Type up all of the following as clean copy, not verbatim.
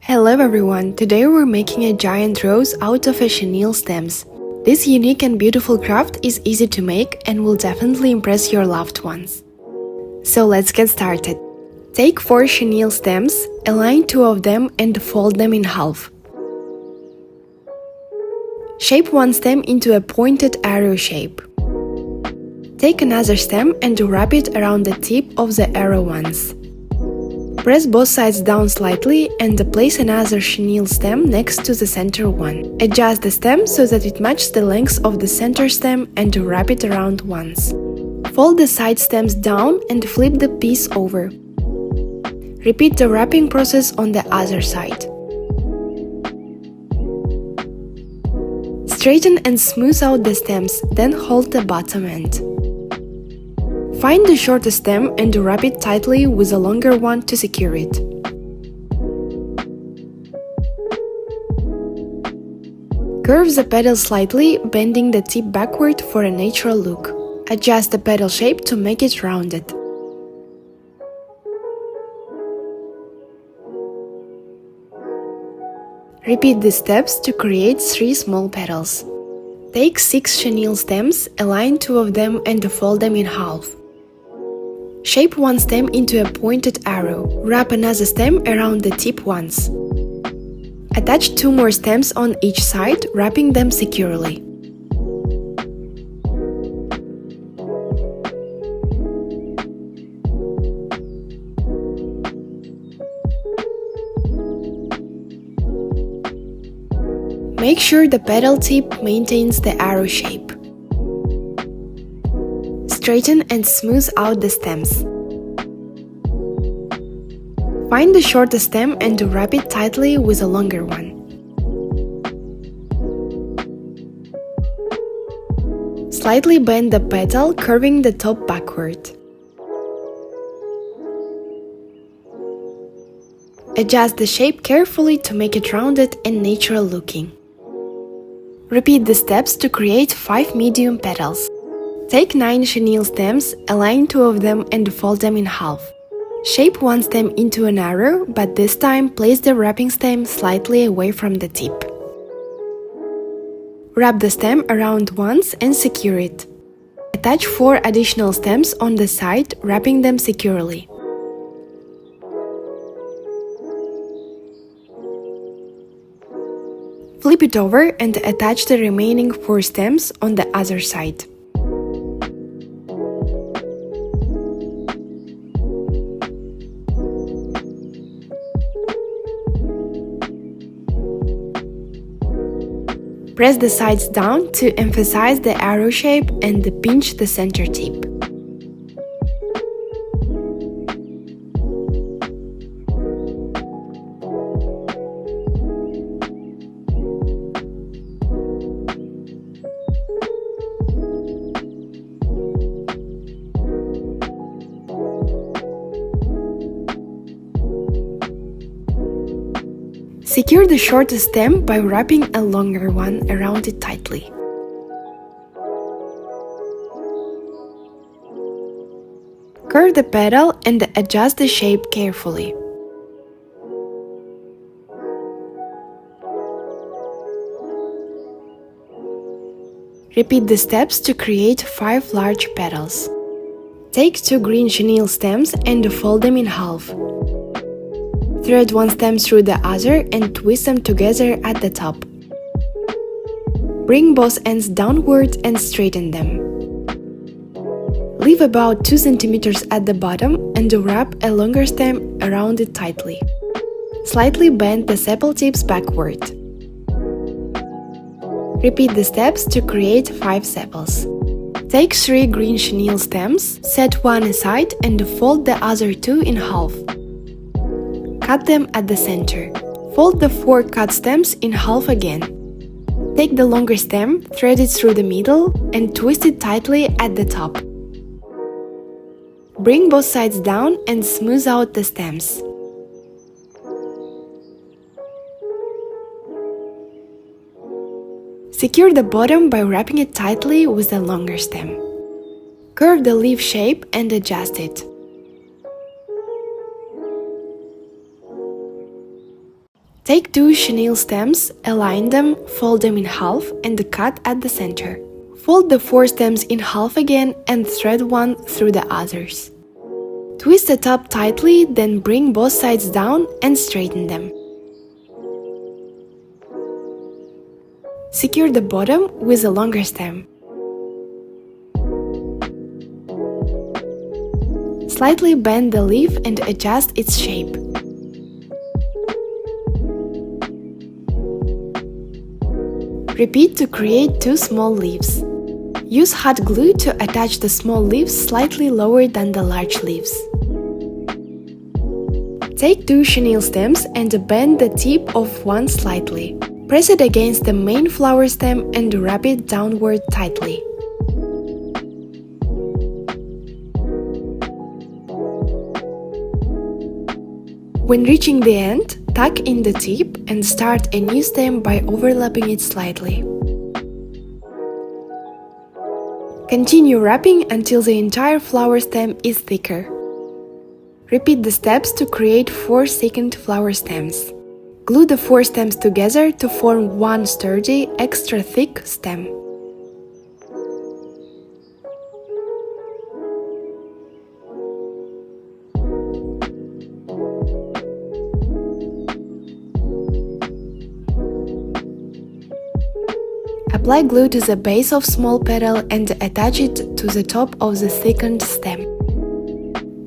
Hello everyone, today we're making a giant rose out of a chenille stems. This unique and beautiful craft is easy to make and will definitely impress your loved ones. So let's get started. Take 4 chenille stems, align 2 of them and fold them in half. Shape one stem into a pointed arrow shape. Take another stem and wrap it around the tip of the arrow once. Press both sides down slightly and place another chenille stem next to the center one. Adjust the stem so that it matches the length of the center stem and wrap it around once. Fold the side stems down and flip the piece over. Repeat the wrapping process on the other side. Straighten and smooth out the stems, then hold the bottom end. Find the shortest stem and wrap it tightly with a longer one to secure it. Curve the petal slightly, bending the tip backward for a natural look. Adjust the petal shape to make it rounded. Repeat these steps to create 3 small petals. Take 6 chenille stems, align 2 of them and fold them in half. Shape one stem into a pointed arrow. Wrap another stem around the tip once. Attach 2 more stems on each side, wrapping them securely. Make sure the petal tip maintains the arrow shape. Straighten and smooth out the stems. Find the shortest stem and wrap it tightly with a longer one. Slightly bend the petal, curving the top backward. Adjust the shape carefully to make it rounded and natural looking. Repeat the steps to create 5 medium petals. Take 9 chenille stems, align 2 of them and fold them in half. Shape one stem into an arrow, but this time place the wrapping stem slightly away from the tip. Wrap the stem around once and secure it. Attach 4 additional stems on the side, wrapping them securely. Flip it over and attach the remaining 4 stems on the other side. Press the sides down to emphasize the arrow shape and pinch the center tip. Secure the shortest stem by wrapping a longer one around it tightly. Curve the petal and adjust the shape carefully. Repeat the steps to create 5 large petals. Take 2 green chenille stems and fold them in half. Thread one stem through the other and twist them together at the top. Bring both ends downward and straighten them. Leave about 2 cm at the bottom and wrap a longer stem around it tightly. Slightly bend the sepal tips backward. Repeat the steps to create 5 sepals. Take 3 green chenille stems, set one aside and fold the other 2 in half. Cut them at the center. Fold the 4 cut stems in half again. Take the longer stem, thread it through the middle, and twist it tightly at the top. Bring both sides down and smooth out the stems. Secure the bottom by wrapping it tightly with the longer stem. Curve the leaf shape and adjust it. Take two chenille stems, align them, fold them in half and cut at the center. Fold the 4 stems in half again and thread one through the others. Twist the top tightly, then bring both sides down and straighten them. Secure the bottom with a longer stem. Slightly bend the leaf and adjust its shape. Repeat to create 2 small leaves. Use hot glue to attach the small leaves slightly lower than the large leaves. Take 2 chenille stems and bend the tip of one slightly. Press it against the main flower stem and wrap it downward tightly. When reaching the end, tuck in the tip and start a new stem by overlapping it slightly. Continue wrapping until the entire flower stem is thicker. Repeat the steps to create 4 second flower stems. Glue the 4 stems together to form one sturdy, extra thick stem. Apply glue to the base of small petal and attach it to the top of the thickened stem.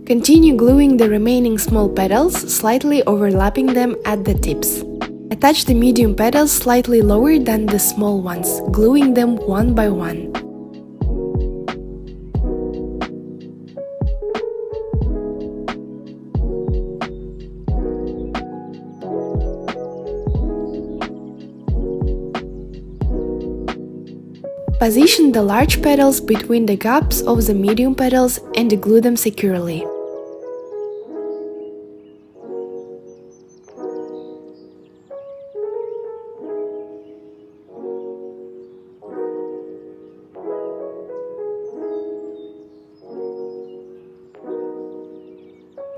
Continue gluing the remaining small petals, slightly overlapping them at the tips. Attach the medium petals slightly lower than the small ones, gluing them one by one. Position the large petals between the gaps of the medium petals and glue them securely.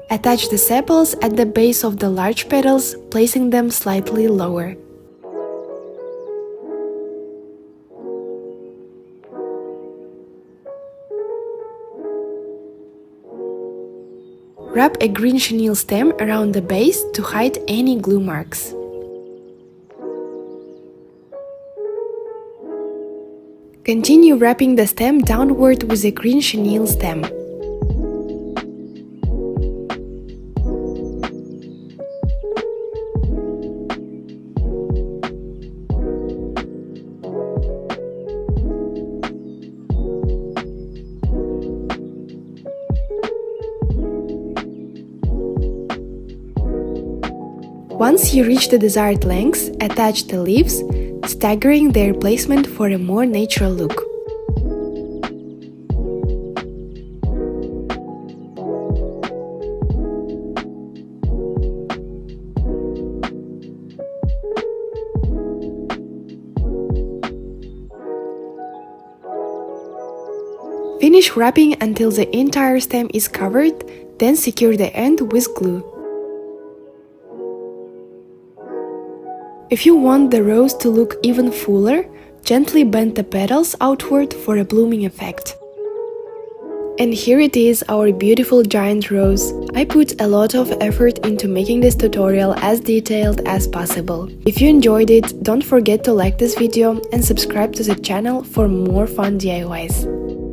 Attach the sepals at the base of the large petals, placing them slightly lower. Wrap a green chenille stem around the base to hide any glue marks. Continue wrapping the stem downward with a green chenille stem. Once you reach the desired length, attach the leaves, staggering their placement for a more natural look. Finish wrapping until the entire stem is covered, then secure the end with glue. If you want the rose to look even fuller, gently bend the petals outward for a blooming effect. And here it is, our beautiful giant rose. I put a lot of effort into making this tutorial as detailed as possible. If you enjoyed it, don't forget to like this video and subscribe to the channel for more fun DIYs.